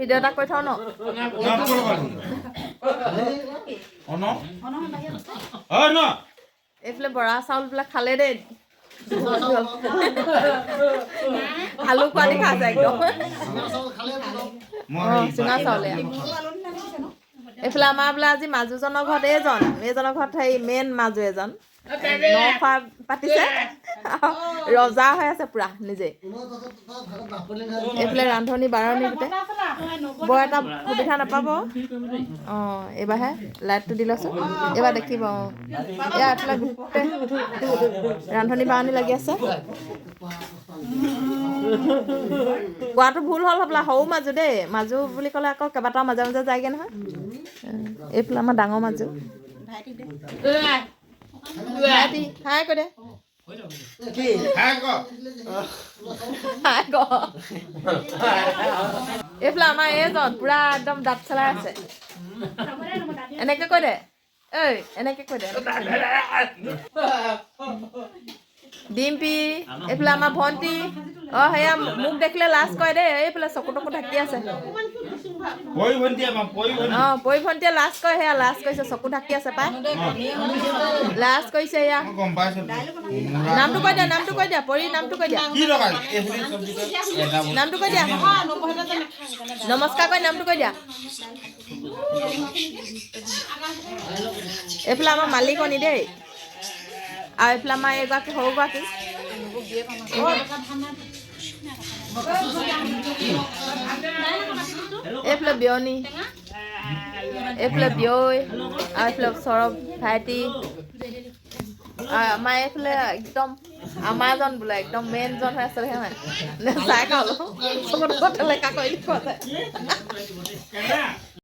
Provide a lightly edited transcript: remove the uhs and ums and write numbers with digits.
video' এটা কৈ থওঁ ন এইফালে বৰা চাউলবিলাক খালে দেই আলু পোৱালি খাইছে একদম চুঙা চাউলে এইফালে আমাৰ বোলে আজি মাজুজনৰ ঘৰত এইজনৰ ঘৰত হেৰি মেইন মাজু এজন নখোৱা পাতিছে ৰজা হৈ আছে পুৰা নিজে এইফালে ৰান্ধনি বাঢ়নি গোটেই বৰ এটা সুবিধা নাপাব এইবাৰহে লাইটটো দি লৈছোঁ এইবাৰ দেখিব এয়া এইফালে গোটেই ৰান্ধনি বাঢ়নি লাগি আছে কোৱাটো ভুল হ'ল হ'বলা সৰু মাজু দেই মাজু বুলি ক'লে আকৌ কেইবাটাও মাজে মাজে যায়গৈ নহয় এইফালে আমাৰ ডাঙৰ মাজু ভাইটি হাই কৈ দে এইফালে আমাৰ এইজন পুৰা একদম দাঁত চলাই আছে এনেকে কৈ দে ঐ এনেকে কৈ দে ডিম্পি এইফালে আমাৰ ভণ্টি সেয়া মোক দেখিলে লাজ কৰে দেই এইফালে চকু টকু ঢাকি আছে পৰি ভণ্টিয়ে লাজ কৰে সেয়া লাজ কৰিছে চকু ঢাকি আছে পাই লাজ কৰিছে এয়া নামটো কৈ দিয়া পৰি নামটো কৈ দিয়া নামটো কৈ দিয়া নমস্কাৰ কৈ নামটো কৈ দিয়া এইফালে আমাৰ মালিকনী দেই আৰু এইফালে আমাৰ এইগৰাকী সৰুগৰাকী এইফালে বিয়নী এইফালে বিয়ৈ আৰু এইফালে সৌৰভ ভাইটি আৰু আমাৰ এইফালে একদম আমাৰজন বোলে একদম মেইনজন হৈ আছে চাই খাওঁ চকুত লেখা কৰি লিখোৱা যায়